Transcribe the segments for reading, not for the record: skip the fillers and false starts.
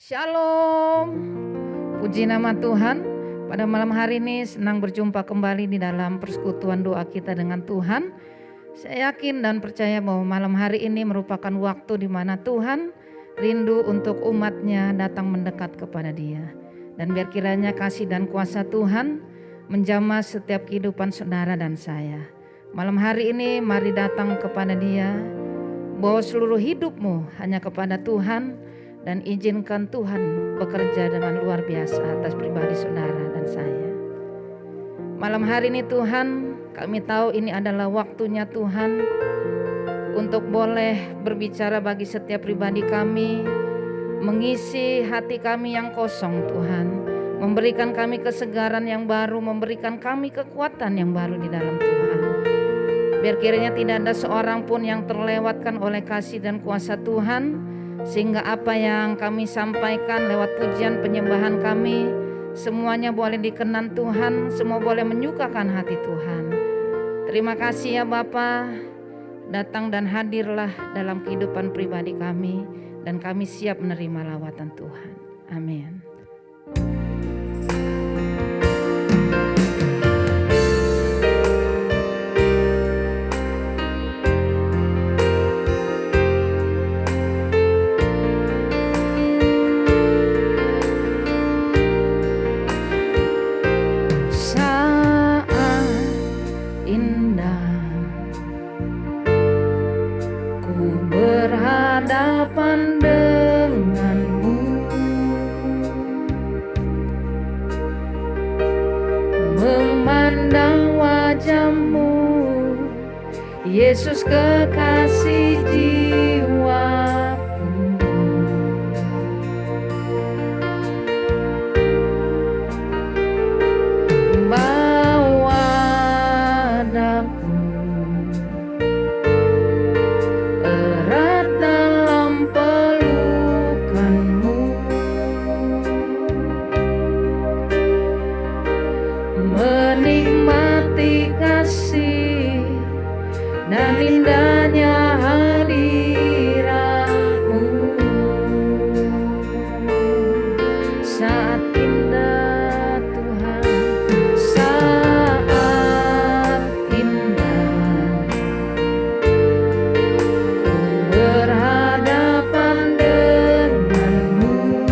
Shalom, puji nama Tuhan. Pada malam hari ini senang berjumpa kembali di dalam persekutuan doa kita dengan Tuhan. Saya yakin dan percaya bahwa malam hari ini merupakan waktu di mana Tuhan rindu untuk umatnya datang mendekat kepada Dia. Dan biar kiranya kasih dan kuasa Tuhan menjamah setiap kehidupan saudara dan saya. Malam hari ini mari datang kepada Dia, bawa seluruh hidupmu hanya kepada Tuhan. Dan izinkan Tuhan bekerja dengan luar biasa atas pribadi saudara dan saya. Malam hari ini Tuhan, kami tahu ini adalah waktunya Tuhan untuk boleh berbicara bagi setiap pribadi kami, mengisi hati kami yang kosong Tuhan, memberikan kami kesegaran yang baru, memberikan kami kekuatan yang baru di dalam Tuhan. Biar kiranya tidak ada seorang pun yang terlewatkan oleh kasih dan kuasa Tuhan, sehingga apa yang kami sampaikan lewat pujian penyembahan kami semuanya boleh dikenan Tuhan, semua boleh menyukakan hati Tuhan. Terima kasih ya Bapa, datang dan hadirlah dalam kehidupan pribadi kami, dan kami siap menerima lawatan Tuhan. Amin. Yesus kekasih jiwaku, bawa daku erat dalam pelukanmu, menikmati kasih dan indahnya hadiratmu. Saat indah Tuhan, saat indah ku berhadapan denganmu,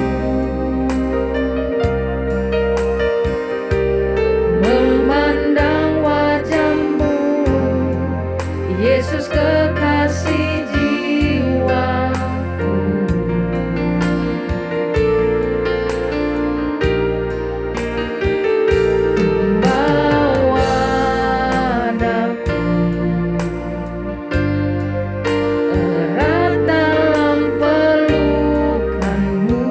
memandang wajahmu, Yesus kekasih jiwaku. Bawa daku erat dalam pelukanmu,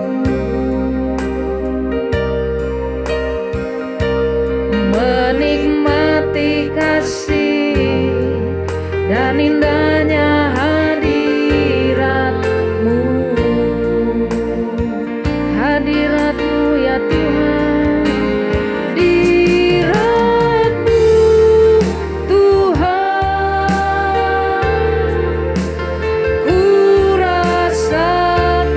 menikmati kasih dan indahnya hadiratmu. Hadiratmu ya Tuhan, hadiratmu Tuhan, ku rasakan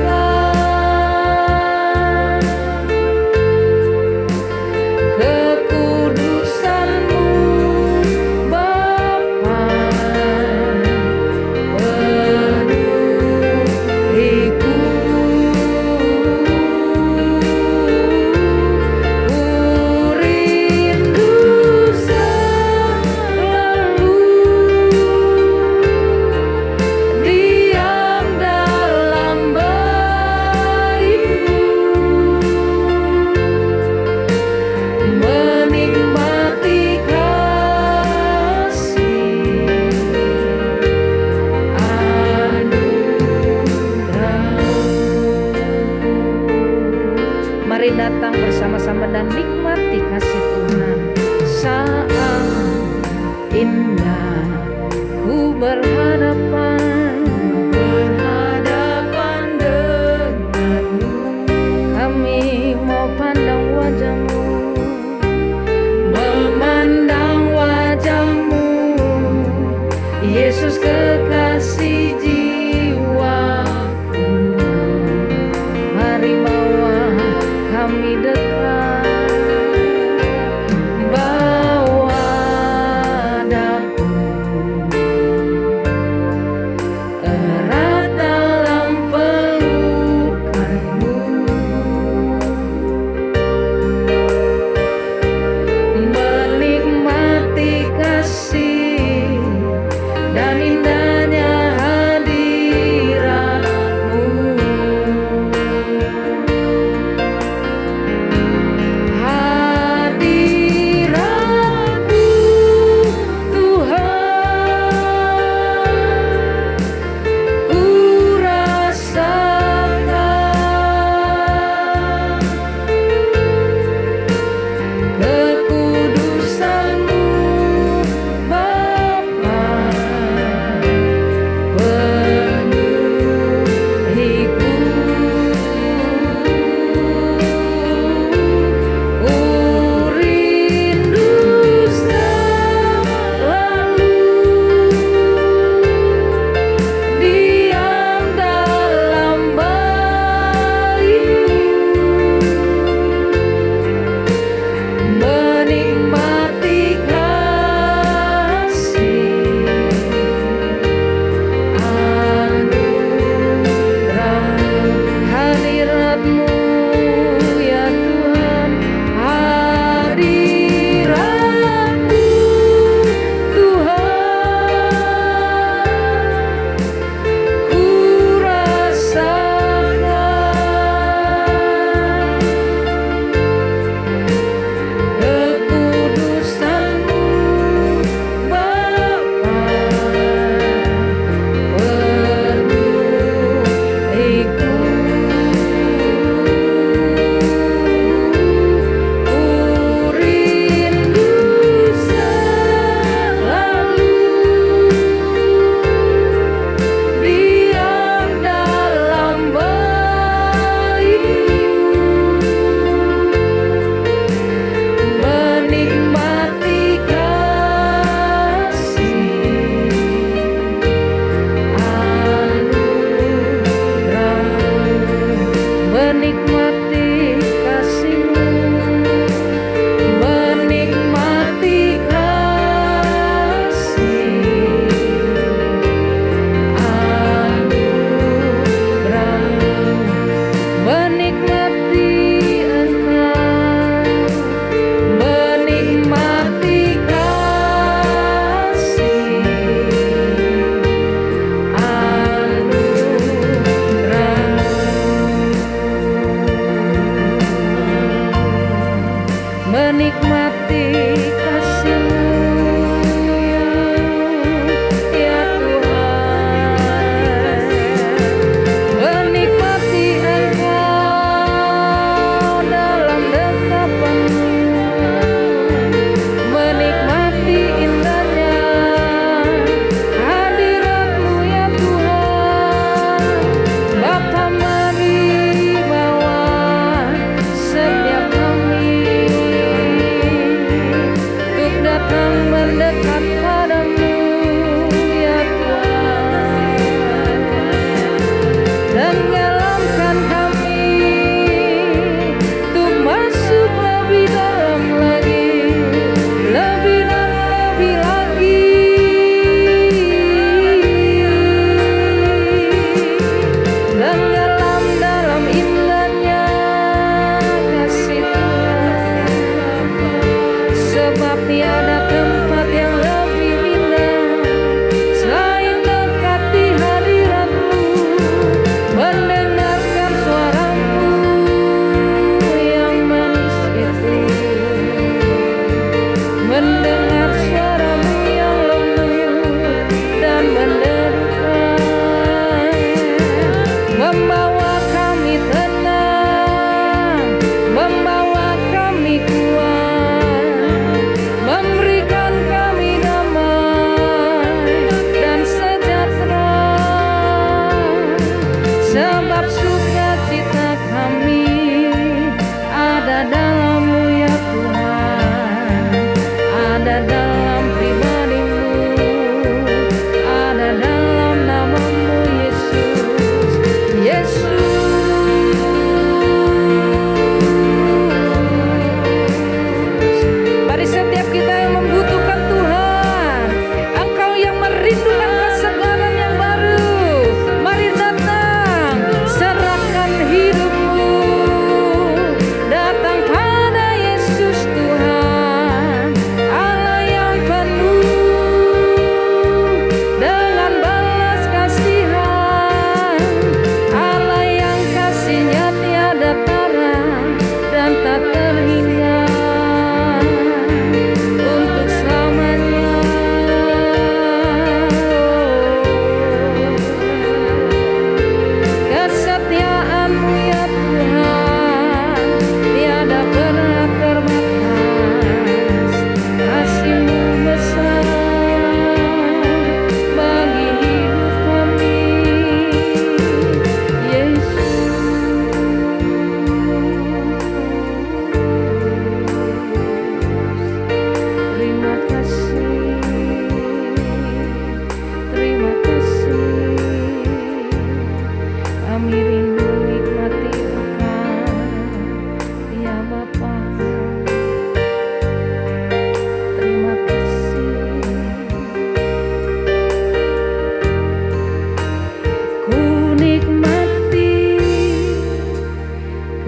kekudusanmu Bapa. Mari datang bersama-sama dan nikmati kasih Tuhan. Saat indah ku berhadapan denganmu, kami mau pandang wajahmu, memandang wajahmu, Yesus kekasih jiwaku. Mari mau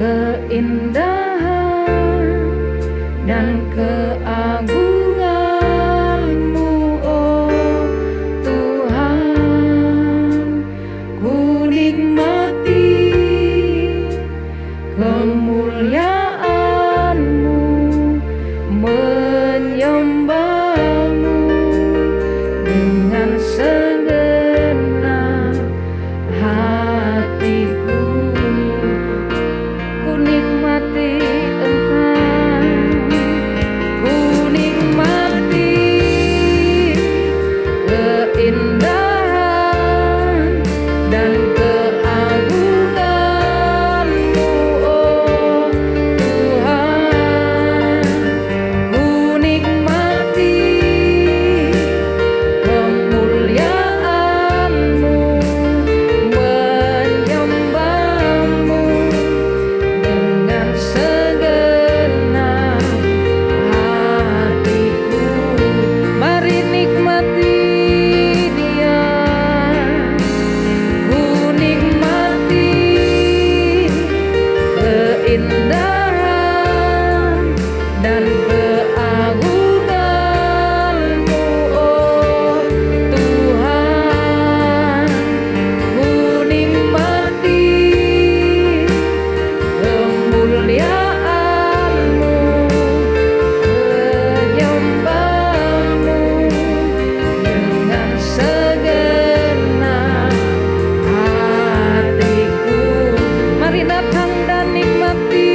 keindahan dan keagungan-Mu, oh Tuhan. Ku nikmati kemuliaan-Mu, menyembah-Mu dengan segenap hatiku. Ku nikmati Engkau, ku nikmati keindahan dan keagungan-Mu, oh Tuhan. Ku nikmati kemuliaan-Mu, menyembah-Mu dengan segenap hatiku. Mari nikmati Dia, ku nikmati keindahan dan keagungan-Mu, oh Tuhan. Ku nikmati kemuliaan-Mu, menyembah-Mu dengan segenap hatiku. Mari datang dan nikmati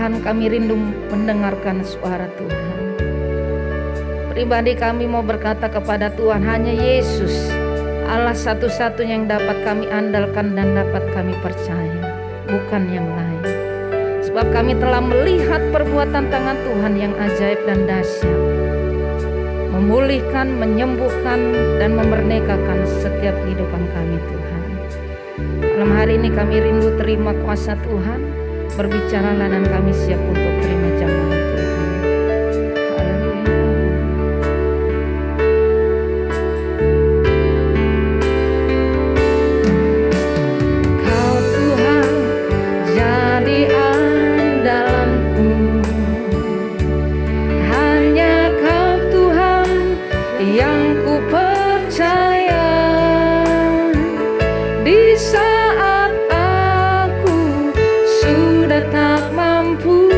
Tuhan, kami rindu mendengarkan suara Tuhan. Pribadi kami mau berkata kepada Tuhan, hanya Yesus Allah satu-satunya yang dapat kami andalkan dan dapat kami percaya, bukan yang lain. Sebab kami telah melihat perbuatan tangan Tuhan yang ajaib dan dahsyat, memulihkan, menyembuhkan, dan memerdekakan setiap kehidupan kami Tuhan. Malam hari ini kami rindu terima kuasa Tuhan, berbicaralah dan kami siap untuk terima jamaah Tuhan. Haleluya. Kau Tuhan jadi andalanku, hanya Kau Tuhan yang ku percaya. Di saat aku sudah tak mampu,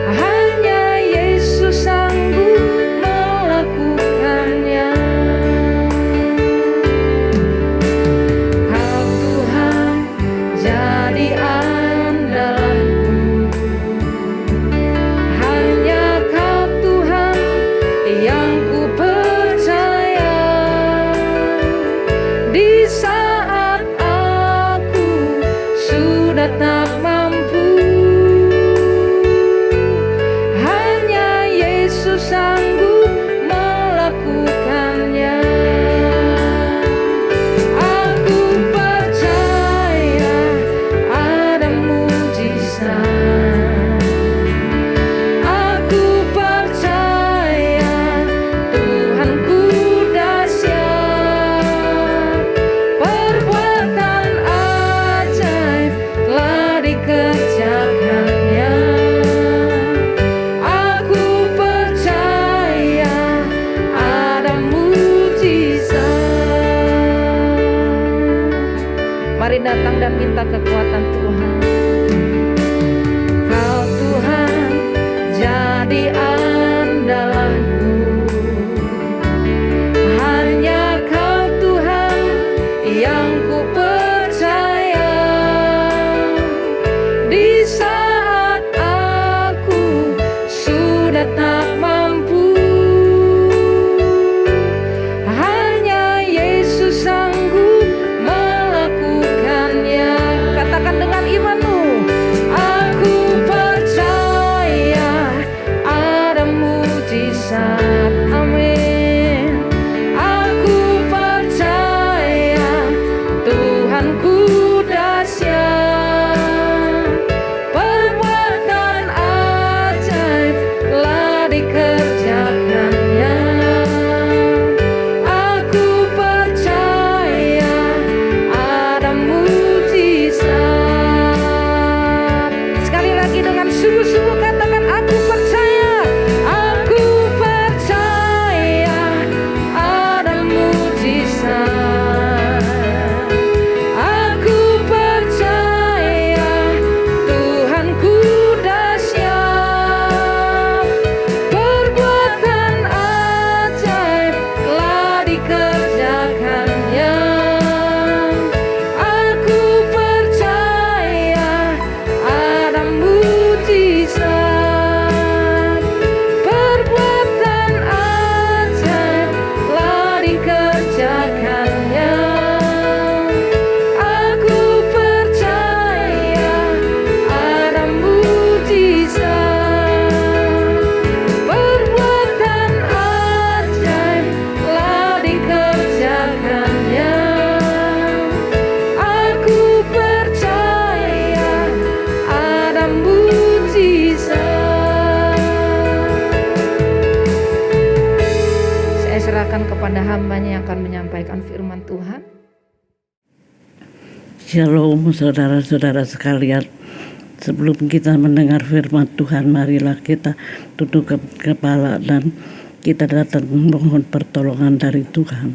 hanya Yesus sanggup melakukannya. Kau Tuhan jadi andalanku, hanya Kau Tuhan yang ku percaya. Di saat aku sudah tak mampu, hanya Yesus sanggup melakukannya. Aku percaya ada mujizat. Aku percaya Tuhanku dahsyat. Perbuatan ajaib telah dikerjakannya. Aku percaya ada mujizat. Mari datang dan minta kekuatan Tuhan. Kau Tuhan jadi andalanku, hanya Kau Tuhan yang ku percaya. Di saat aku sudah tak mampu, hanya Yesus sanggup melakukannya. Katakan dengan imanmu, aku percaya ada mujizat. Amin. Aku percaya Tuhanku dahsyat. Perbuatan ajaib telah dikerjakannya. Aku percaya ada mujizat. Sekali lagi dengan sungguh-sungguh katakan, aku percaya. Aku percaya ada mujizat. Aku percaya Tuhanku dahsyat. Perbuatan ajaib telah dikerjakannya. Aku percaya ada mujizat. Perbuatan ajaib telah dikerjakannya. Aku percaya ada mujizat. Perbuatan ajaib telah dikerjakannya. Aku percaya ada mujizat. Saya serahkan kepada hambanya yang akan menyampaikan firman Tuhan. Shalom saudara-saudara sekalian. Sebelum kita mendengar firman Tuhan, marilah kita tunduk kepala dan kita datang memohon pertolongan dari Tuhan.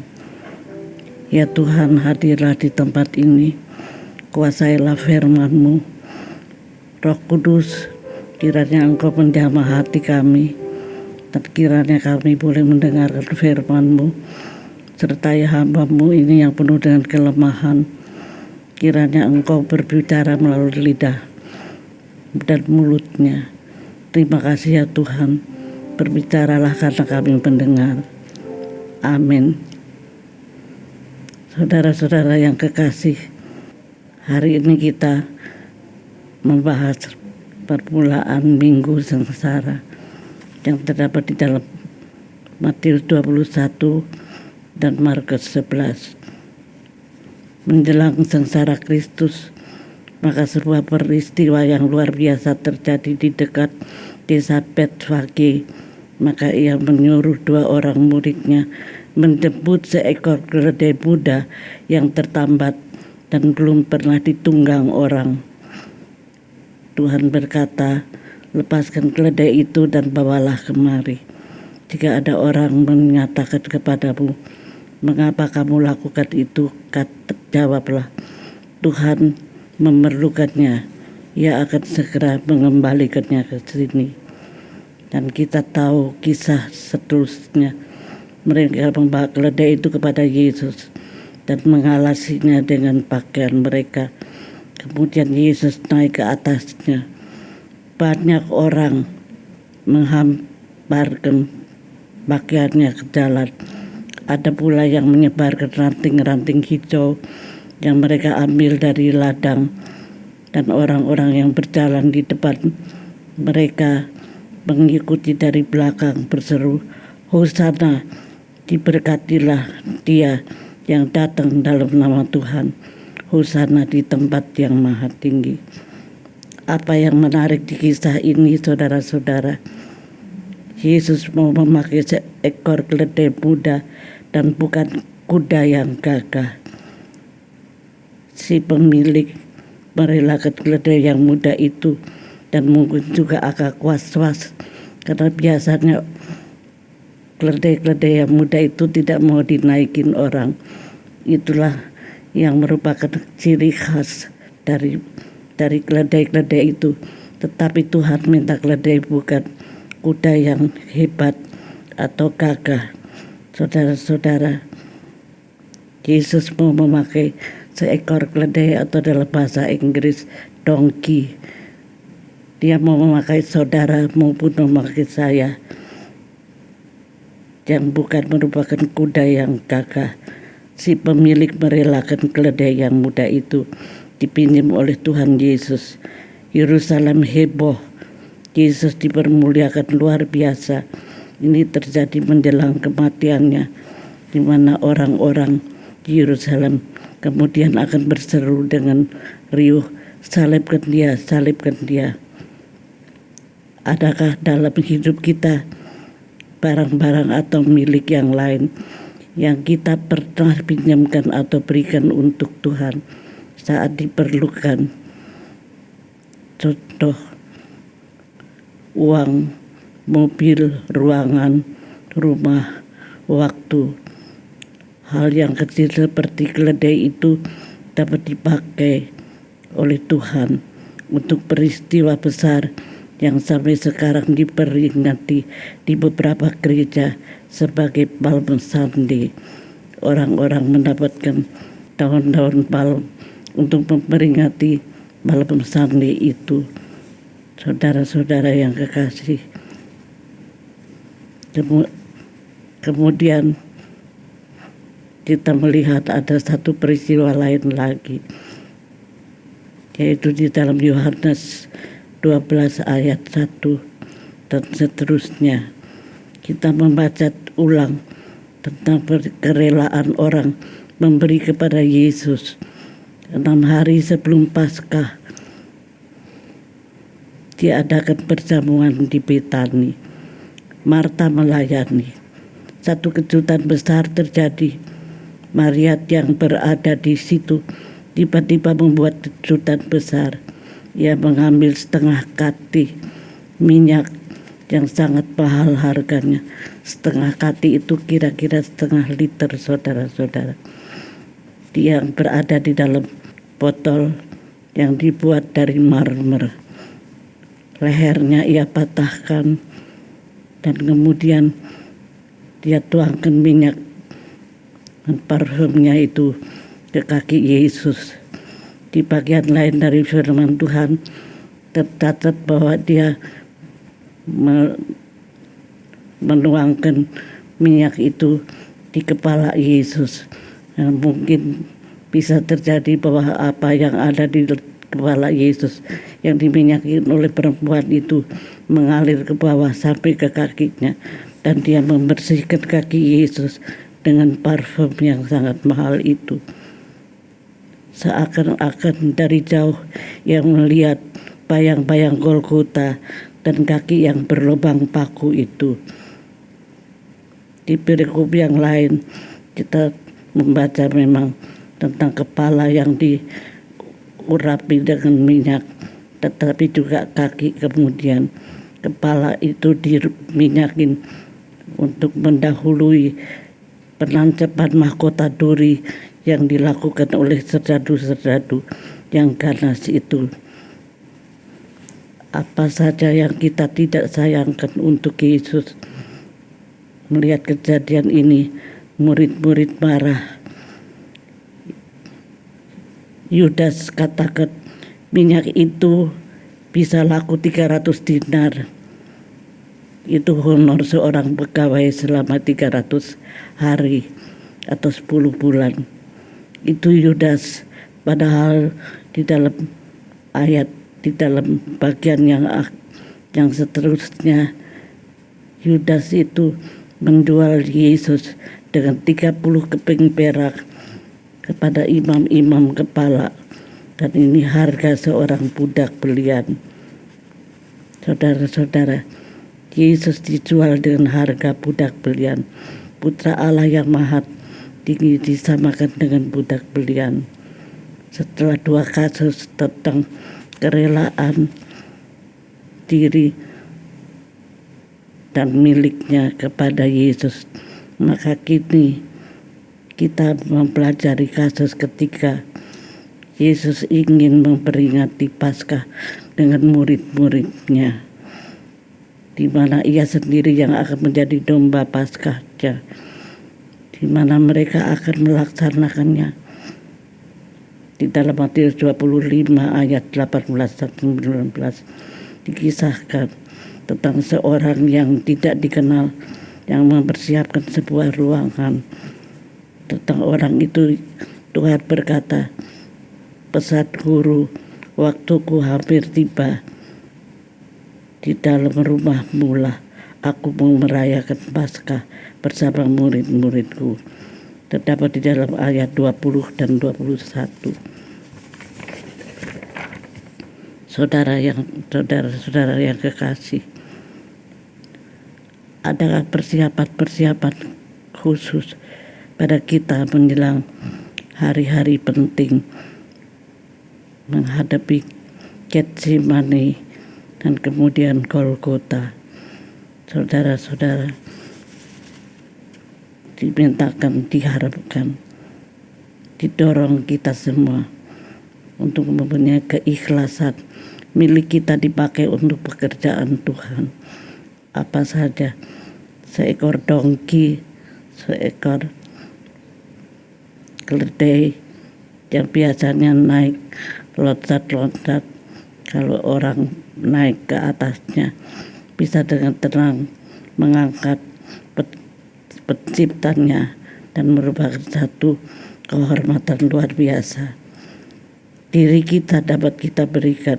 Ya Tuhan, hadirlah di tempat ini. Kuasailah firman-Mu. Roh Kudus, kiranya Engkau menjamah hati kami, dan kiranya kami boleh mendengar firman-Mu. Sertai hamba-Mu ini yang penuh dengan kelemahan. Kiranya Engkau berbicara melalui lidah dan mulutnya. Terima kasih ya Tuhan, berbicaralah karena kami mendengar. Amin. Saudara-saudara yang kekasih, hari ini kita membahas permulaan Minggu Sengsara yang terdapat di dalam Matius 21 dan Markus 11. Menjelang sengsara Kristus, maka sebuah peristiwa yang luar biasa terjadi di dekat desa Betfage. Maka ia menyuruh 2 orang muridnya menjemput seekor keledai muda yang tertambat dan belum pernah ditunggang orang. Tuhan berkata, lepaskan keledai itu dan bawalah kemari. Jika ada orang menyatakan kepadamu, mengapa kamu lakukan itu? Jawablah, Tuhan memerlukannya, ia akan segera mengembalikannya ke sini. Dan kita tahu kisah seterusnya. Mereka membawa keledai itu kepada Yesus dan mengalasinya dengan pakaian mereka. Kemudian Yesus naik ke atasnya. Banyak orang menghamparkan pakaiannya ke jalan. Ada pula yang menyebarkan ranting-ranting hijau yang mereka ambil dari ladang, dan orang-orang yang berjalan di depan mereka mengikuti dari belakang berseru, Hosana, diberkatilah dia yang datang dalam nama Tuhan, Hosana di tempat yang maha tinggi. Apa yang menarik di kisah ini, saudara-saudara, Yesus mau memakai seekor keledai muda dan bukan kuda yang gagah. Si pemilik merelakan keledai yang muda itu dan mungkin juga agak was-was karena biasanya keledai-keledai yang muda itu tidak mau dinaikin orang. Itulah yang merupakan ciri khas dari keledai-keledai itu. Tetapi Tuhan minta keledai bukan kuda yang hebat atau gagah. Saudara-saudara, Yesus mau memakai seekor keledai atau dalam bahasa Inggris donkey. Dia mau memakai saudara maupun memakai saya yang bukan merupakan kuda yang gagah. Si pemilik merelakan keledai yang muda itu dipinjam oleh Tuhan Yesus. Yerusalem heboh. Yesus dipermuliakan luar biasa. Ini terjadi menjelang kematiannya, di mana orang-orang di Yerusalem kemudian akan berseru dengan riuh, salibkan dia, salibkan dia. Adakah dalam hidup kita barang-barang atau milik yang lain yang kita pernah pinjamkan atau berikan untuk Tuhan saat diperlukan? Contoh, uang, mobil, ruangan, rumah, waktu. Hal yang kecil seperti keledai itu dapat dipakai oleh Tuhan untuk peristiwa besar yang sampai sekarang diperingati di beberapa gereja sebagai Palm Sunday. Orang-orang mendapatkan daun-daun palm untuk memperingati Palm Sunday itu. Saudara-saudara yang kekasih, kemudian kita melihat ada satu peristiwa lain lagi, yaitu di dalam Yohanes 12 ayat 1 dan seterusnya. Kita membaca ulang tentang kerelaan orang memberi kepada Yesus. 6 hari sebelum Paskah diadakan perjamuan di Betani. Marta melayani. Satu kejutan besar terjadi. Maria yang berada di situ tiba-tiba membuat kejutan besar. Ia mengambil setengah kati minyak yang sangat mahal harganya. Setengah kati itu kira-kira setengah liter, saudara-saudara. Dia berada di dalam botol yang dibuat dari marmer. Lehernya ia patahkan dan kemudian dia tuangkan minyak dan parfumnya itu ke kaki Yesus. Di bagian lain dari firman Tuhan tercatat bahwa dia menuangkan minyak itu di kepala Yesus. Mungkin bisa terjadi bahwa apa yang ada di kepala Yesus yang diminyakin oleh perempuan itu mengalir ke bawah sampai ke kakinya, dan dia membersihkan kaki Yesus dengan parfum yang sangat mahal itu. Seakan-akan dari jauh yang melihat bayang-bayang Golgota dan kaki yang berlubang paku itu. Di perikop yang lain kita membaca memang tentang kepala yang diurapi dengan minyak, tetapi juga kaki, kemudian kepala itu diminyakin untuk mendahului penancapan mahkota duri yang dilakukan oleh serdadu-serdadu yang ganas itu. Apa saja yang kita tidak sayangkan untuk Yesus. Melihat kejadian ini, murid-murid marah. Yudas katakan minyak itu bisa laku 300 dinar. Itu honor seorang pegawai selama 300 hari atau 10 bulan. Itu Yudas, padahal di dalam ayat, di dalam bagian yang seterusnya, Yudas itu menjual Yesus dengan 30 keping perak kepada imam-imam kepala, dan ini harga seorang budak belian. Saudara-saudara, Yesus dijual dengan harga budak belian. Putra Allah yang maha tinggi disamakan dengan budak belian. Setelah 2 kasus tentang kerelaan diri dan miliknya kepada Yesus, maka kini kita mempelajari kasus ketiga. Yesus ingin memperingati Paskah dengan murid-muridnya, di mana ia sendiri yang akan menjadi domba Paskahnya, di mana mereka akan melaksanakannya. Di dalam Matius 25 ayat 18-19 dikisahkan tentang seorang yang tidak dikenal yang mempersiapkan sebuah ruangan. Tentang orang itu Tuhan berkata, "Pesan guru, waktuku hampir tiba. Di dalam rumahmu lah aku mau merayakan Paskah bersama murid-muridku." Terdapat di dalam ayat 20 dan 21. Saudara-saudara yang kekasih, adakah persiapan-persiapan khusus pada kita menjelang hari-hari penting menghadapi Getsemani dan kemudian Golgota? Saudara-saudara, dimintakan, diharapkan, didorong kita semua untuk mempunyai keikhlasan. Milik kita dipakai untuk pekerjaan Tuhan. Apa saja, seekor dongki, seekor keledai yang biasanya naik loncat-loncat, kalau orang naik ke atasnya bisa dengan tenang mengangkat penciptanya dan merupakan satu kehormatan luar biasa. Diri kita dapat kita berikan,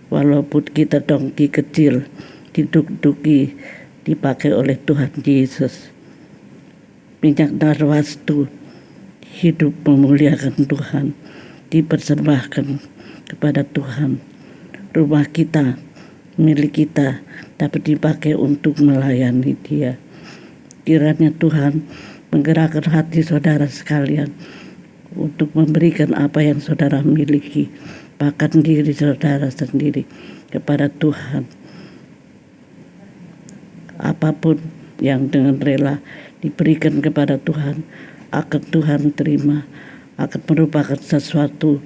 walaupun kita dongki kecil, diduk-duki, dipakai oleh Tuhan Yesus. Minyak narwastu, hidup memuliakan Tuhan, dipersembahkan kepada Tuhan. Rumah kita, milik kita, dapat dipakai untuk melayani Dia. Kiranya Tuhan menggerakkan hati saudara sekalian untuk memberikan apa yang saudara miliki, bahkan diri saudara sendiri, kepada Tuhan. Apapun yang dengan rela diberikan kepada Tuhan, akan Tuhan terima, akan merupakan sesuatu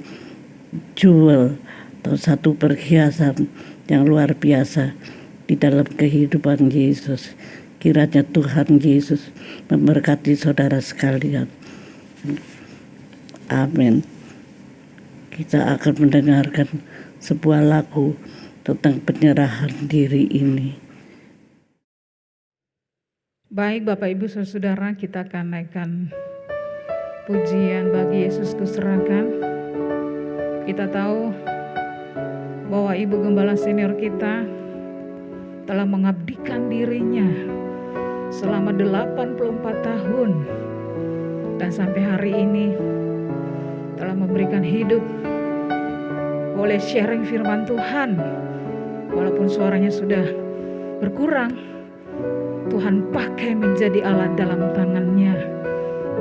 jewel atau satu perhiasan yang luar biasa di dalam kehidupan Yesus. Kiranya Tuhan Yesus memberkati saudara sekalian. Amin. Kita akan mendengarkan sebuah lagu tentang penyerahan diri ini. Baik Bapak Ibu Saudara, kita akan naikkan pujian bagi Yesus kuserahkan. Kita tahu bahwa Ibu Gembala senior kita telah mengabdikan dirinya selama 84 tahun dan sampai hari ini telah memberikan hidup boleh sharing firman Tuhan. Walaupun suaranya sudah berkurang, Tuhan pakai menjadi alat dalam tangannya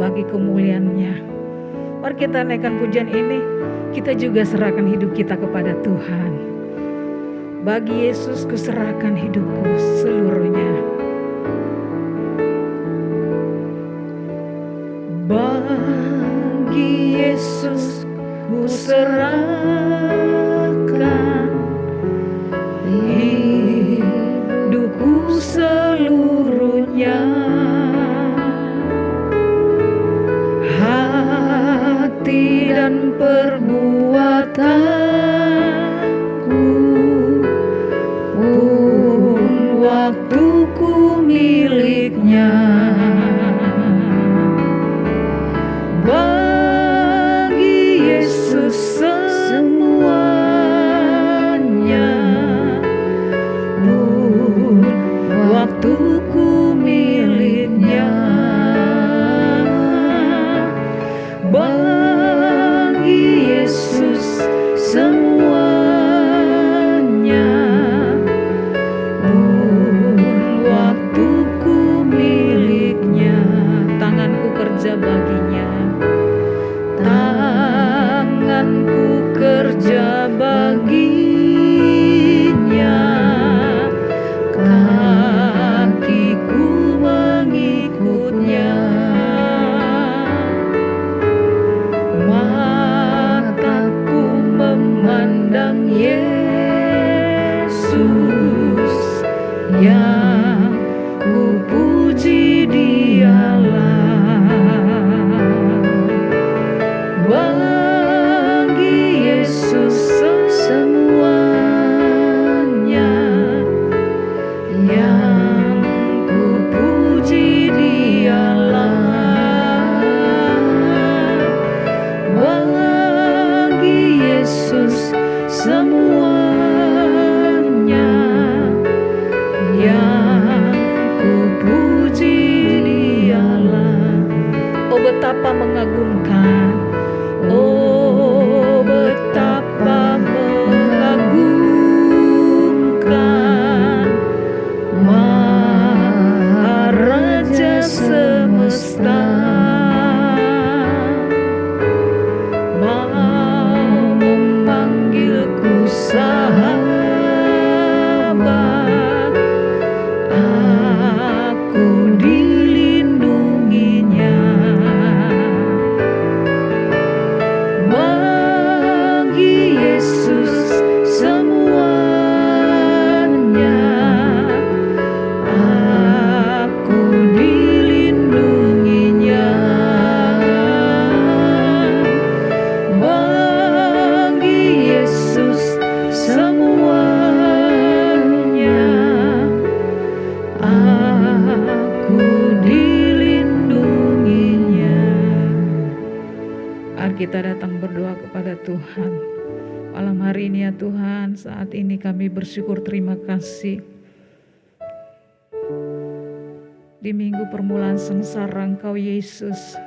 bagi kemuliaan-Nya. Mari kita naikkan pujian ini, kita juga serahkan hidup kita kepada Tuhan. Bagi Yesus kuserahkan hidupku seluruhnya. Bagi Yesus kuserahkan hidupku seluruhnya, hati dan perbuatanku pun waktuku miliknya. Bagi Yesus semuanya pun waktuku miliknya. Bagi Yesus semuanya pun waktuku miliknya. Tanganku kerja baginya, tanganku kerja baginya, kakiku mengikutnya, mataku memandang Yesus, yang ku puji Dialah. Bagi Yesus semuanya, yang ku puji Dialah. Bagi Yesus semuanya, yang ku puji Dialah. Oh betapa mengagumkan, oh betapa mengagumkan, Maharaja semesta mau memanggilku sahabat, aku dilindunginya. Bagi Yesus semuanya, aku dilindunginya. Bagi Yesus semuanya, aku dilindunginya. Mari kita datang berdoa kepada Tuhan. Malam hari ini ya Tuhan, saat ini kami bersyukur terima kasih. Di minggu permulaan sengsara Engkau Yesus,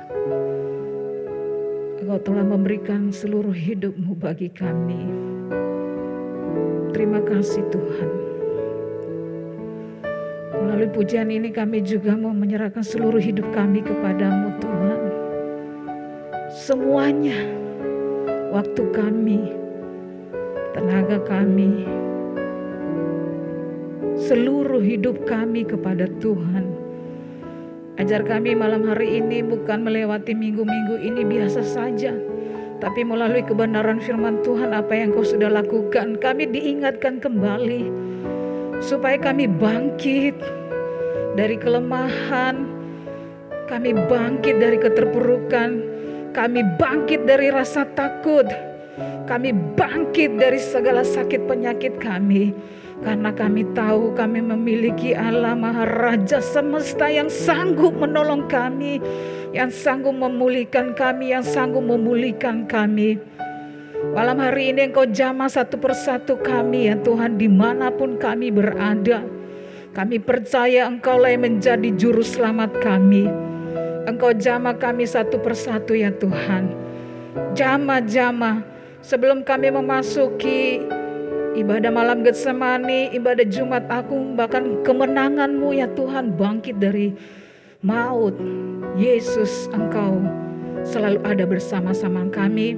Engkau telah memberikan seluruh hidup-Mu bagi kami. Terima kasih Tuhan. Melalui pujian ini kami juga mau menyerahkan seluruh hidup kami kepadamu Tuhan. Semuanya, waktu kami, tenaga kami, seluruh hidup kami kepada Tuhan. Ajar kami malam hari ini bukan melewati minggu-minggu ini biasa saja, tapi melalui kebenaran firman Tuhan apa yang Kau sudah lakukan, kami diingatkan kembali supaya kami bangkit dari kelemahan, kami bangkit dari keterpurukan, kami bangkit dari rasa takut, Kami bangkit dari segala sakit penyakit kami. Karena kami tahu kami memiliki Allah Maharaja semesta yang sanggup menolong kami, yang sanggup memulihkan kami, yang sanggup memulihkan kami. Malam hari ini Engkau jamah satu persatu kami ya Tuhan, dimanapun kami berada. Kami percaya Engkaulah yang menjadi juru selamat kami. Engkau jamah kami satu persatu ya Tuhan. Jamah sebelum kami memasuki ibadah malam Getsemani, ibadah Jumat Agung, bahkan kemenangan-Mu ya Tuhan, bangkit dari maut. Yesus, Engkau selalu ada bersama-sama kami.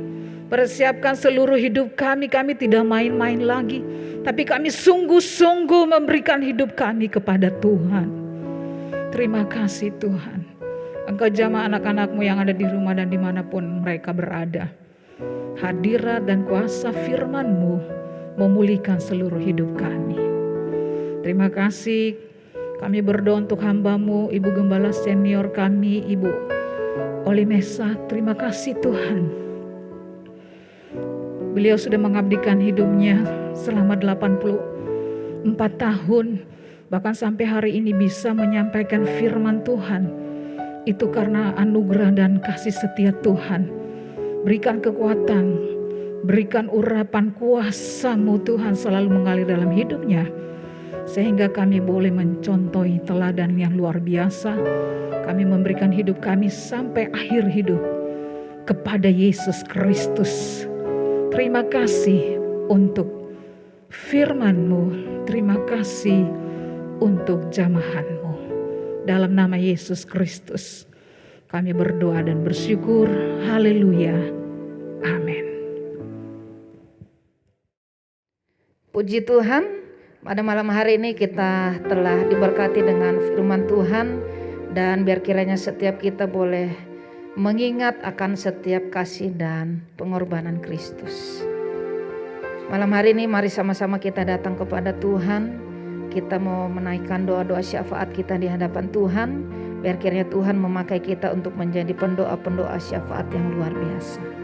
Persiapkan seluruh hidup kami tidak main-main lagi, tapi kami sungguh-sungguh memberikan hidup kami kepada Tuhan. Terima kasih Tuhan. Engkau jamah anak-anak-Mu yang ada di rumah dan dimanapun mereka berada. Hadirat dan kuasa firman-Mu memulihkan seluruh hidup kami. Terima kasih. Kami berdoa untuk hamba-Mu, Ibu Gembala Senior kami, Ibu Olimesa. Terima kasih Tuhan. Beliau sudah mengabdikan hidupnya selama 84 tahun. Bahkan sampai hari ini bisa menyampaikan firman Tuhan. Itu karena anugerah dan kasih setia Tuhan. Berikan kekuatan, berikan urapan kuasa-Mu Tuhan selalu mengalir dalam hidupnya. Sehingga kami boleh mencontohi teladan yang luar biasa. Kami memberikan hidup kami sampai akhir hidup kepada Yesus Kristus. Terima kasih untuk firman-Mu. Terima kasih untuk jamahan-Mu. Dalam nama Yesus Kristus kami berdoa dan bersyukur. Haleluya. Amin. Puji Tuhan, pada malam hari ini kita telah diberkati dengan firman Tuhan. Dan biar kiranya setiap kita boleh mengingat akan setiap kasih dan pengorbanan Kristus. Malam hari ini mari sama-sama kita datang kepada Tuhan. Kita mau menaikkan doa-doa syafaat kita di hadapan Tuhan. Biar kiranya Tuhan memakai kita untuk menjadi pendoa-pendoa syafaat yang luar biasa.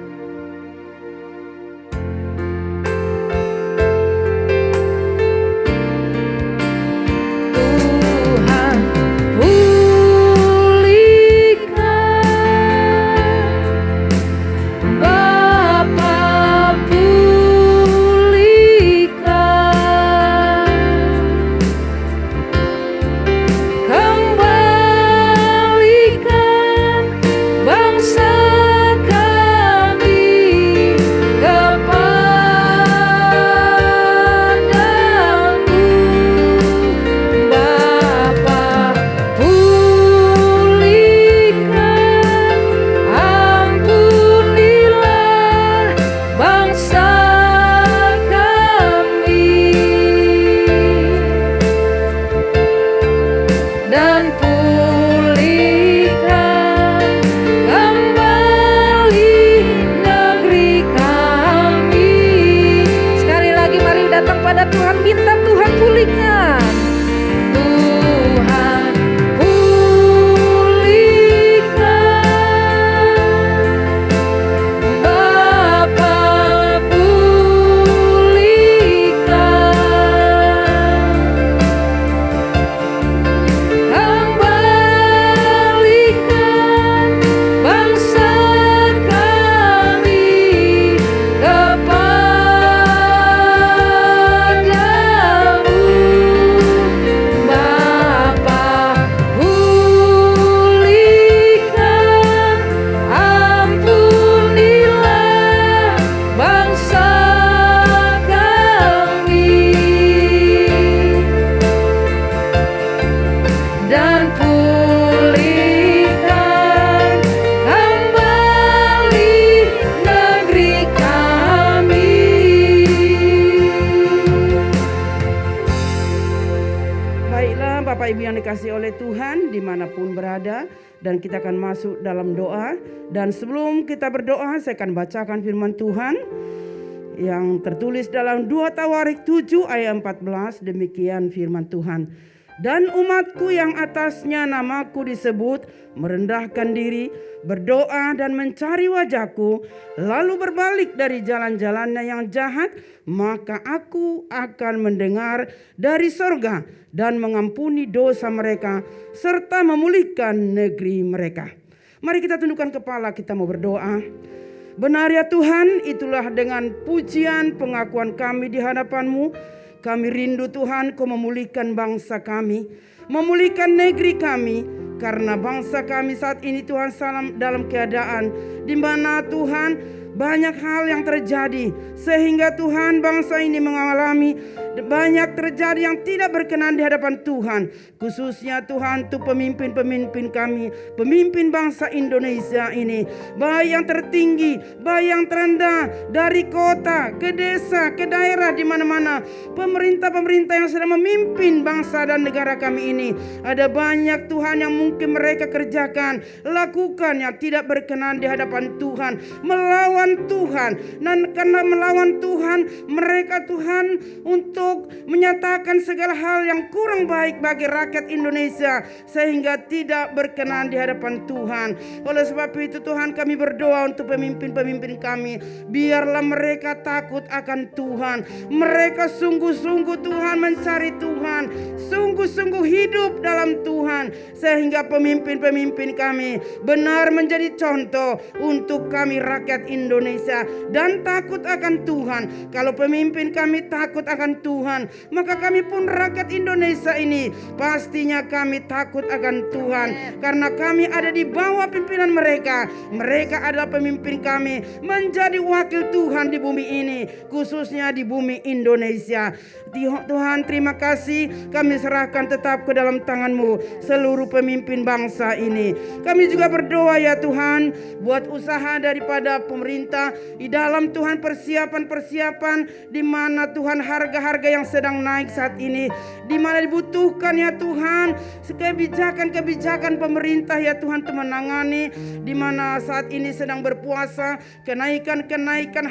dikasih oleh Tuhan dimanapun berada, dan kita akan masuk dalam doa. Dan sebelum kita berdoa, saya akan bacakan firman Tuhan yang tertulis dalam 2 Tawarik 7 ayat 14. Demikian firman Tuhan. Dan umatku yang atasnya namaku disebut merendahkan diri, berdoa dan mencari wajahku, lalu berbalik dari jalan-jalannya yang jahat, maka aku akan mendengar dari sorga dan mengampuni dosa mereka serta memulihkan negeri mereka. Mari kita tundukkan kepala, kita mau berdoa. Benar ya Tuhan, itulah dengan pujian pengakuan kami di hadapan-Mu. Kami rindu Tuhan, Kau memulihkan bangsa kami, memulihkan negeri kami, karena bangsa kami saat ini Tuhan dalam keadaan di mana Tuhan banyak hal yang terjadi, sehingga Tuhan bangsa ini mengalami banyak terjadi yang tidak berkenan di hadapan Tuhan. Khususnya Tuhan untuk pemimpin-pemimpin kami, pemimpin bangsa Indonesia ini, baik yang tertinggi, baik yang terendah, dari kota ke desa ke daerah, di mana-mana pemerintah-pemerintah yang sedang memimpin bangsa dan negara kami ini. Ada banyak Tuhan yang mungkin mereka kerjakan, lakukan yang tidak berkenan di hadapan Tuhan, melawan Tuhan. Dan karena melawan Tuhan, mereka Tuhan untuk menyatakan segala hal yang kurang baik bagi rakyat Indonesia, sehingga tidak berkenan di hadapan Tuhan. Oleh sebab itu Tuhan, kami berdoa untuk pemimpin-pemimpin kami, biarlah mereka takut akan Tuhan, mereka sungguh-sungguh Tuhan mencari Tuhan, sungguh-sungguh hidup dalam Tuhan, sehingga pemimpin-pemimpin kami benar menjadi contoh untuk kami rakyat Indonesia dan takut akan Tuhan. Kalau pemimpin kami takut akan Tuhan, maka kami pun rakyat Indonesia ini pastinya kami takut akan Tuhan, karena kami ada di bawah pimpinan mereka. Mereka adalah pemimpin kami, menjadi wakil Tuhan di bumi ini, khususnya di bumi Indonesia. Tuhan, terima kasih, kami serahkan tetap ke dalam tangan-Mu seluruh pemimpin bangsa ini. Kami juga berdoa ya Tuhan, buat usaha daripada pemerintah di dalam Tuhan persiapan-persiapan di mana Tuhan harga-harga yang sedang naik saat ini, di mana dibutuhkan ya Tuhan kebijakan-kebijakan pemerintah ya Tuhan untuk menangani, di mana saat ini sedang berpuasa, kenaikan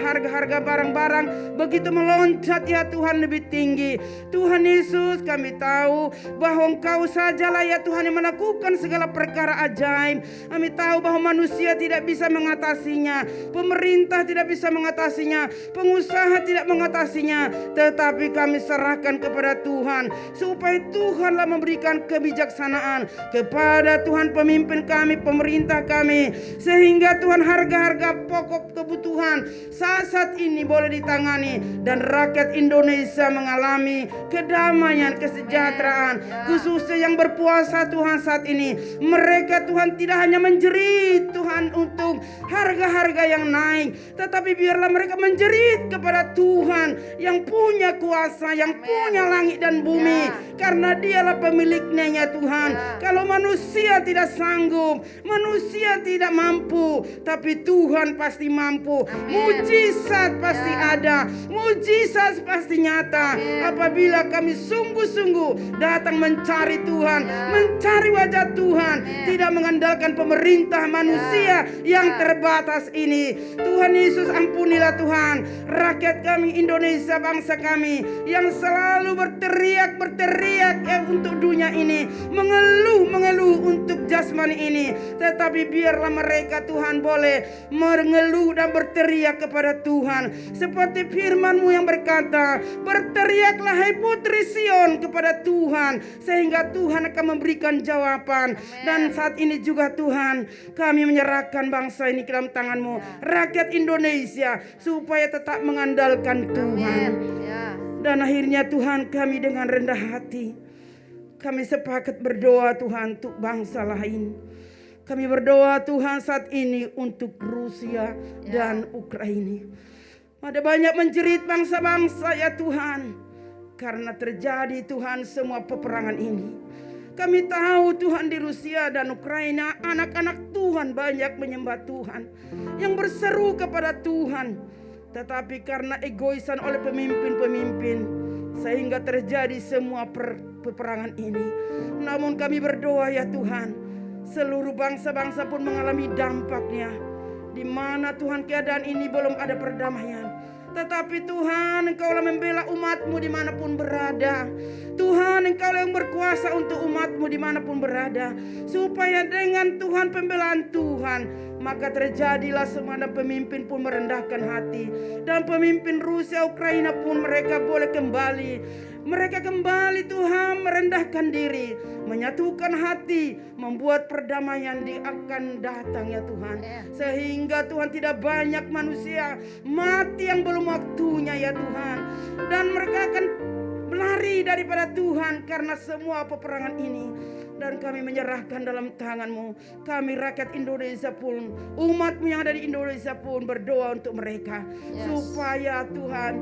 harga-harga barang-barang begitu melonjak ya Tuhan, lebih tinggi. Tuhan Yesus, kami tahu bahwa Engkau sajalah ya Tuhan yang melakukan segala perkara ajaib. Kami tahu bahwa manusia tidak bisa mengatasinya, pemerintah tidak bisa mengatasinya, pengusaha tidak mengatasinya, tetapi kami serahkan kepada Tuhan, supaya Tuhanlah memberikan kebijaksanaan kepada Tuhan pemimpin kami, pemerintah kami, sehingga Tuhan harga-harga pokok kebutuhan saat ini boleh ditangani, dan rakyat Indonesia mengalami kedamaian, kesejahteraan. Khususnya yang berpuasa Tuhan saat ini, mereka Tuhan tidak hanya menjerit Tuhan untuk harga-harga yang naik, tetapi biarlah mereka menjerit kepada Tuhan yang punya kuasa, yang punya langit dan bumi, karena Dialah pemiliknya ya Tuhan. Kalau manusia tidak sanggup, manusia tidak mampu, tapi Tuhan pasti mampu. Mujizat pasti ada, mujizat pasti nyata apabila kami sungguh-sungguh datang mencari Tuhan, mencari wajah Tuhan, tidak mengandalkan pemerintah manusia yang terbatas ini. Tuhan Yesus, ampunilah Tuhan rakyat kami Indonesia, bangsa kami yang selalu berteriak untuk dunia ini, mengeluh untuk jasmani ini, tetapi biarlah mereka Tuhan boleh mengeluh dan berteriak kepada Tuhan, seperti firman-Mu yang berkata, berteriaklah hai putri Sion kepada Tuhan, sehingga Tuhan akan memberikan jawaban. Dan saat ini juga Tuhan, kami menyerahkan bangsa ini ke dalam tangan-Mu, rakyat Indonesia, supaya tetap mengandalkan Tuhan. Dan akhirnya Tuhan, kami dengan rendah hati, kami sepakat berdoa Tuhan untuk bangsa lain. Kami berdoa Tuhan saat ini untuk Rusia dan Ukraina. Ada banyak menjerit bangsa-bangsa ya Tuhan, karena terjadi Tuhan semua peperangan ini. Kami tahu Tuhan di Rusia dan Ukraina, anak-anak Tuhan banyak menyembah Tuhan, yang berseru kepada Tuhan. Tetapi karena egoisan oleh pemimpin-pemimpin, sehingga terjadi semua peperangan ini. Namun kami berdoa ya Tuhan, seluruh bangsa-bangsa pun mengalami dampaknya, di mana Tuhan keadaan ini belum ada perdamaian. Tetapi Tuhan, Engkaulah membela umat-Mu dimanapun berada. Tuhan, Engkaulah yang berkuasa untuk umat-Mu dimanapun berada. Supaya dengan Tuhan, pembelaan Tuhan, maka terjadilah semua, dan pemimpin pun merendahkan hati. Dan pemimpin Rusia, Ukraina pun mereka boleh kembali. Mereka kembali Tuhan merendahkan diri, menyatukan hati, membuat perdamaian di akan datang ya Tuhan. Sehingga Tuhan tidak banyak manusia mati yang belum waktunya ya Tuhan. Dan mereka akan lari daripada Tuhan karena semua peperangan ini. Dan kami menyerahkan dalam tangan-Mu. Kami rakyat Indonesia pun, umat-Mu yang ada di Indonesia pun berdoa untuk mereka. Supaya Tuhan,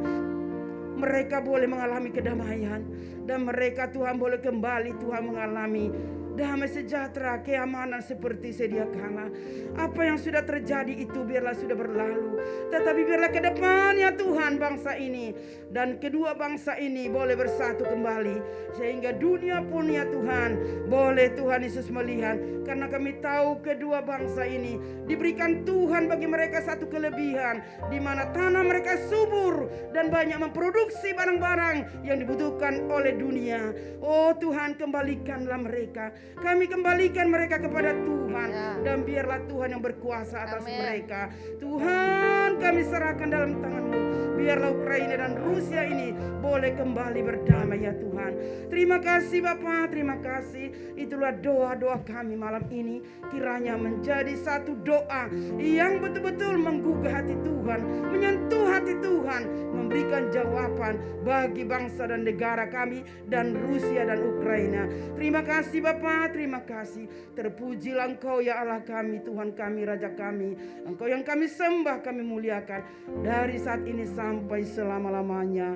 mereka boleh mengalami kedamaian. Dan mereka Tuhan boleh kembali Tuhan mengalami damai sejahtera, keamanan seperti sedia kala. Apa yang sudah terjadi itu biarlah sudah berlalu. Tetapi biarlah ke depan ya Tuhan, bangsa ini dan kedua bangsa ini boleh bersatu kembali. Sehingga dunia pun ya Tuhan boleh Tuhan Yesus melihat. Karena kami tahu kedua bangsa ini diberikan Tuhan bagi mereka satu kelebihan, di mana tanah mereka subur dan banyak memproduksi barang-barang yang dibutuhkan oleh dunia. Oh Tuhan, kembalikanlah mereka. Kami kembalikan mereka kepada Tuhan. Dan biarlah Tuhan yang berkuasa atas mereka. Tuhan, kami serahkan dalam tangan-Mu. Biarlah Ukraina dan Rusia ini boleh kembali berdamai ya Tuhan. Terima kasih Bapa, terima kasih. Itulah doa-doa kami malam ini. Kiranya menjadi satu doa yang betul-betul menggugah hati Tuhan, menyentuh hati Tuhan, memberikan jawaban bagi bangsa dan negara kami dan Rusia dan Ukraina. Terima kasih Bapa, terima kasih. Terpujilah Engkau ya Allah kami, Tuhan kami, Raja kami. Engkau yang kami sembah, kami muliakan dari saat ini sampai selama-lamanya.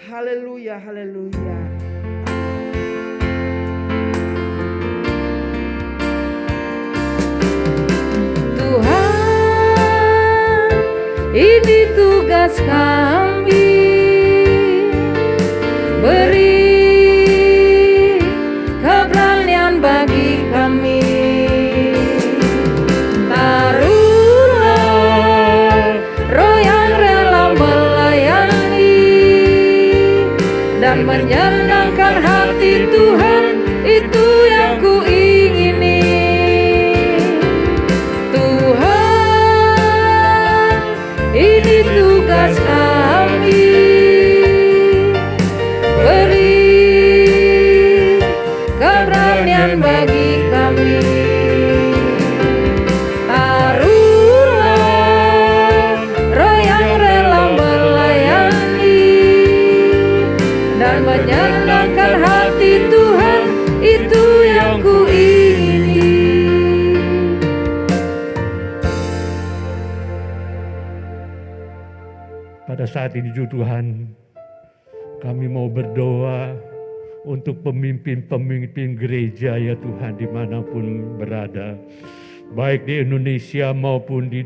Haleluya, haleluya. Tuhan, ini tugas kami, beri keberanian bagi kami. Taruhlah roh yang rela melayani dan menyenangkan hati Tuhan, itu yang ku ingini. Tuhan, ini tugas kami, beri keberanian bagi kami. Taruhlah roh yang rela melayani dan menyenangkan hati Tuhan, itu yang ku ingini. Pada saat ini Tuhan, kami mau berdoa untuk pemimpin-pemimpin gereja ya Tuhan, dimanapun berada, baik di Indonesia maupun di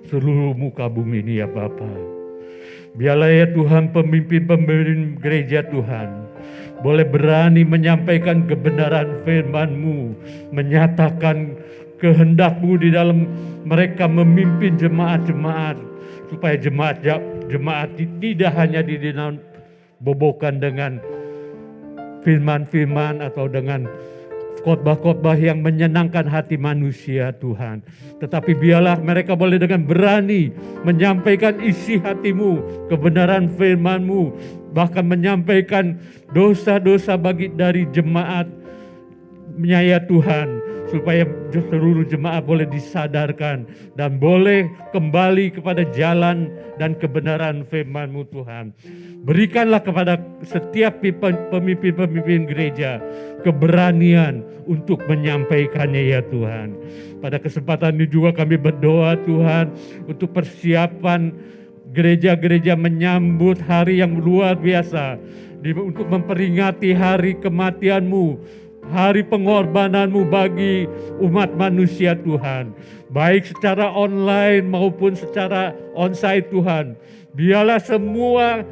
seluruh muka bumi ini ya Bapa. Biarlah ya Tuhan, pemimpin-pemimpin gereja Tuhan boleh berani menyampaikan kebenaran firman-Mu, menyatakan kehendak-Mu di dalam mereka memimpin jemaat-jemaat, supaya jemaat tidak hanya bobokan dengan firman-firman atau dengan khotbah-khotbah yang menyenangkan hati manusia Tuhan. Tetapi biarlah mereka boleh dengan berani menyampaikan isi hati-Mu, kebenaran firman-Mu, bahkan menyampaikan dosa-dosa dari jemaat-Nya ya Tuhan, supaya seluruh jemaat boleh disadarkan dan boleh kembali kepada jalan dan kebenaran firman-Mu Tuhan. Berikanlah kepada setiap pemimpin-pemimpin gereja keberanian untuk menyampaikannya ya Tuhan. Pada kesempatan ini juga kami berdoa Tuhan untuk persiapan gereja-gereja menyambut hari yang luar biasa, untuk memperingati hari kematian-Mu, hari pengorbanan-Mu bagi umat manusia Tuhan, baik secara online maupun secara onsite Tuhan. Biarlah semua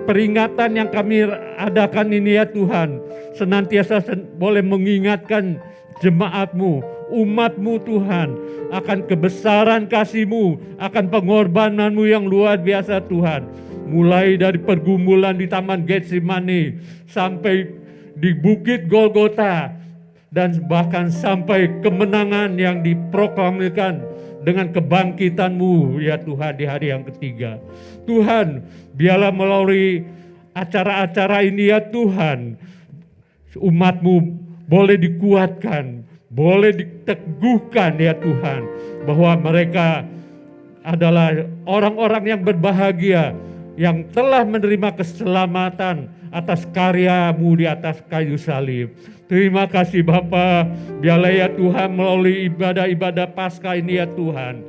peringatan yang kami adakan ini ya Tuhan, senantiasa boleh mengingatkan jemaat-Mu umat-Mu Tuhan, akan kebesaran kasih-Mu, akan pengorbanan-Mu yang luar biasa Tuhan. Mulai dari pergumulan di Taman Getsemani sampai di Bukit Golgota, dan bahkan sampai kemenangan yang diproklamirkan dengan kebangkitan-Mu ya Tuhan di hari yang ketiga. Tuhan, biarlah melalui acara-acara ini ya Tuhan, umat-Mu boleh dikuatkan, boleh diteguhkan ya Tuhan, bahwa mereka adalah orang-orang yang berbahagia, yang telah menerima keselamatan atas karya-Mu di atas kayu salib. Terima kasih Bapa, biarlah ya Tuhan melalui ibadah-ibadah Paskah ini ya Tuhan,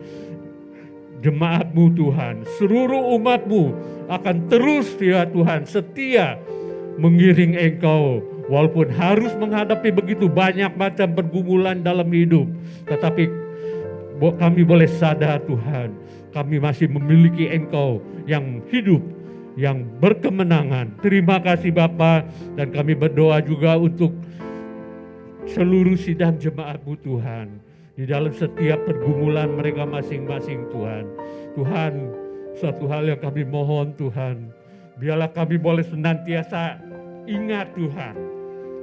jemaat-Mu Tuhan, seluruh umat-Mu akan terus ya Tuhan setia mengiring Engkau, walaupun harus menghadapi begitu banyak macam pergumulan dalam hidup, tetapi kami boleh sadar Tuhan, kami masih memiliki Engkau yang hidup, yang berkemenangan. Terima kasih Bapa, dan kami berdoa juga untuk seluruh sidang jemaat-Mu Tuhan, di dalam setiap pergumulan mereka masing-masing Tuhan. Tuhan, satu hal yang kami mohon Tuhan, biarlah kami boleh senantiasa ingat Tuhan,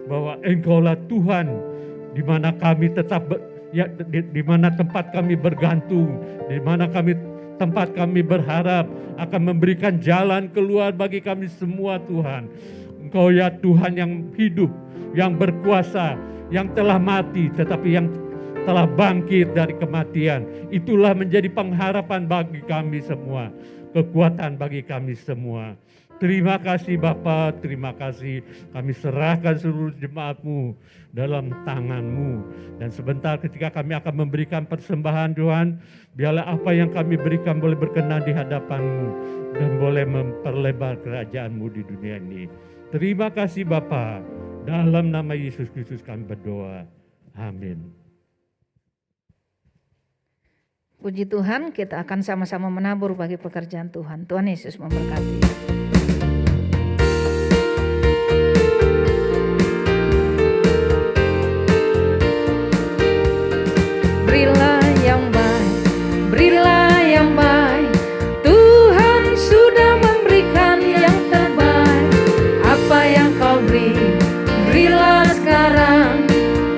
bahwa Engkau-lah Tuhan, di mana kami tetap di mana tempat kami bergantung, di mana tempat kami berharap akan memberikan jalan keluar bagi kami semua Tuhan. Engkau ya Tuhan yang hidup, yang berkuasa, yang telah mati tetapi yang telah bangkit dari kematian. Itulah menjadi pengharapan bagi kami semua, kekuatan bagi kami semua. Terima kasih Bapa, terima kasih. Kami serahkan seluruh jemaat-Mu dalam tangan-Mu. Dan sebentar ketika kami akan memberikan persembahan Tuhan, biarlah apa yang kami berikan boleh berkenan di hadapan-Mu dan boleh memperlebar kerajaan-Mu di dunia ini. Terima kasih Bapa. Dalam nama Yesus Kristus kami berdoa. Amin. Puji Tuhan, kita akan sama-sama menabur bagi pekerjaan Tuhan. Tuhan Yesus memberkati. Berilah yang baik, berilah yang baik. Tuhan sudah memberikan yang terbaik. Apa yang kau beri, berilah sekarang.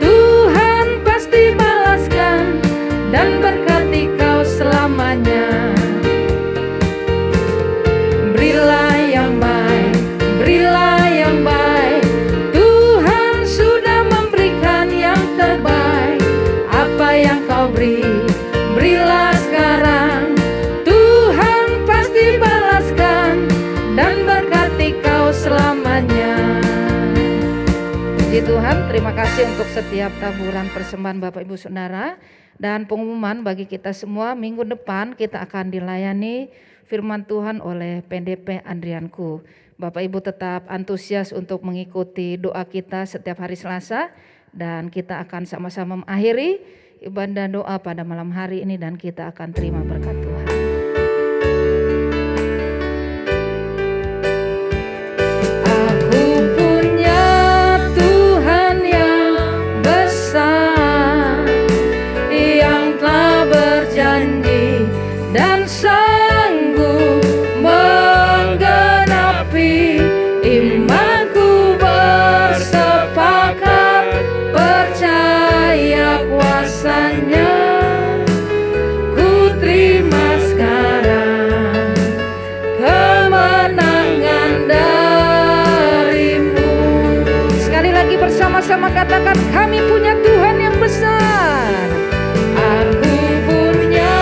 Tuhan pasti balaskan dan berkati kau selamanya. Berilah yang baik, berilah yang baik. Tuhan sudah memberikan yang terbaik. Apa yang kau beri, berilah sekarang. Tuhan pasti balaskan dan berkati kau selamanya. Puji Tuhan, terima kasih untuk setiap taburan persembahan Bapak Ibu Saudara. Dan pengumuman bagi kita semua, minggu depan kita akan dilayani firman Tuhan oleh PDP Andrianku. Bapak Ibu tetap antusias untuk mengikuti doa kita setiap hari Selasa, dan kita akan sama-sama mengakhiri ibadah doa pada malam hari ini, dan kita akan terima berkat Tuhan. Aku punya Tuhan yang besar, yang telah berjanji dan sanggup menggenapi. Imanku bersepakat percaya kuasanya. Ku terima sekarang kemenangan darimu. Sekali lagi bersama-sama katakan, kami punya Tuhan yang besar. Aku punya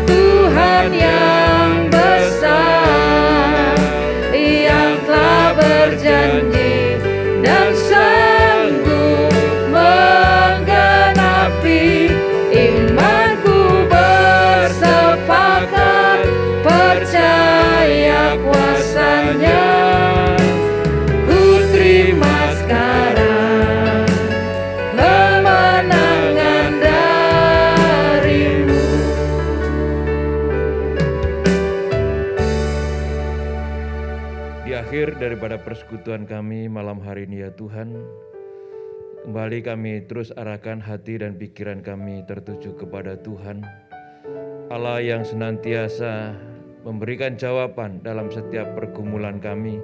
Tuhan yang besar, yang telah berjanji dan sanggup menggenapi. Imanku bersepakat percaya kuasanya. Ku terima sekarang kemenangan darimu. Di akhir daripada persekutuan kami malam hari ini ya Tuhan, Kembali kami terus arahkan hati dan pikiran kami tertuju kepada Tuhan, Allah yang senantiasa memberikan jawaban dalam setiap pergumulan kami.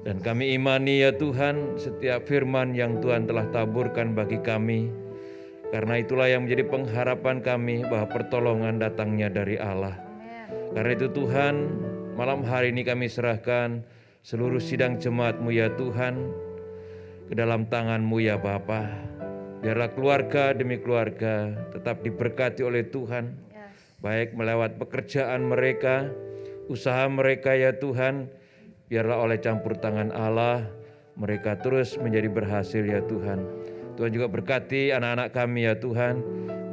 Dan kami imani ya Tuhan, setiap firman yang Tuhan telah taburkan bagi kami. Karena itulah yang menjadi pengharapan kami bahwa pertolongan datangnya dari Allah. Karena itu Tuhan, malam hari ini kami serahkan seluruh sidang jemaat-Mu ya Tuhan ke dalam tangan-Mu ya Bapa. Biarlah keluarga demi keluarga tetap diberkati oleh Tuhan, baik melewat pekerjaan mereka, usaha mereka ya Tuhan. Biarlah oleh campur tangan Allah mereka terus menjadi berhasil ya Tuhan. Tuhan juga berkati anak-anak kami ya Tuhan,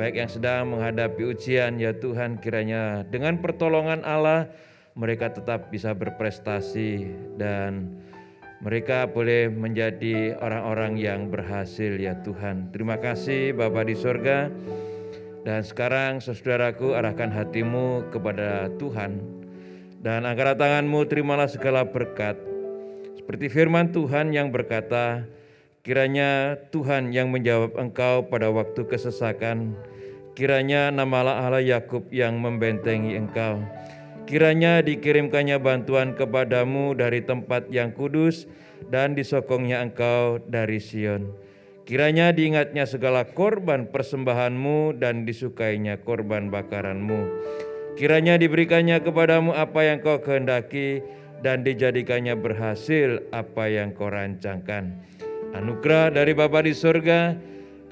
baik yang sedang menghadapi ujian ya Tuhan, kiranya dengan pertolongan Allah mereka tetap bisa berprestasi dan mereka boleh menjadi orang-orang yang berhasil ya Tuhan. Terima kasih Bapa di sorga. Dan sekarang saudaraku, arahkan hatimu kepada Tuhan. Dan angkat tanganmu, terimalah segala berkat. Seperti firman Tuhan yang berkata, kiranya Tuhan yang menjawab engkau pada waktu kesesakan. Kiranya namalah Allah Yakub yang membentengi engkau. Kiranya dikirimkannya bantuan kepadamu dari tempat yang kudus dan disokongnya engkau dari Sion. Kiranya diingatnya segala korban persembahanmu dan disukainya korban bakaranmu. Kiranya diberikannya kepadamu apa yang kau kehendaki dan dijadikannya berhasil apa yang kau rancangkan. Anugerah dari Bapa di sorga,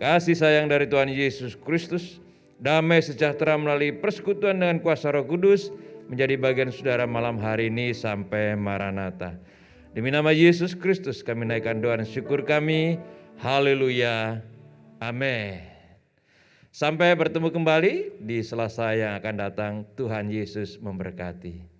kasih sayang dari Tuhan Yesus Kristus, damai sejahtera melalui persekutuan dengan kuasa Roh Kudus menjadi bagian saudara malam hari ini sampai Maranatha. Demi nama Yesus Kristus kami naikkan doa dan syukur kami. Haleluya. Amin. Sampai bertemu kembali di Selasa yang akan datang. Tuhan Yesus memberkati.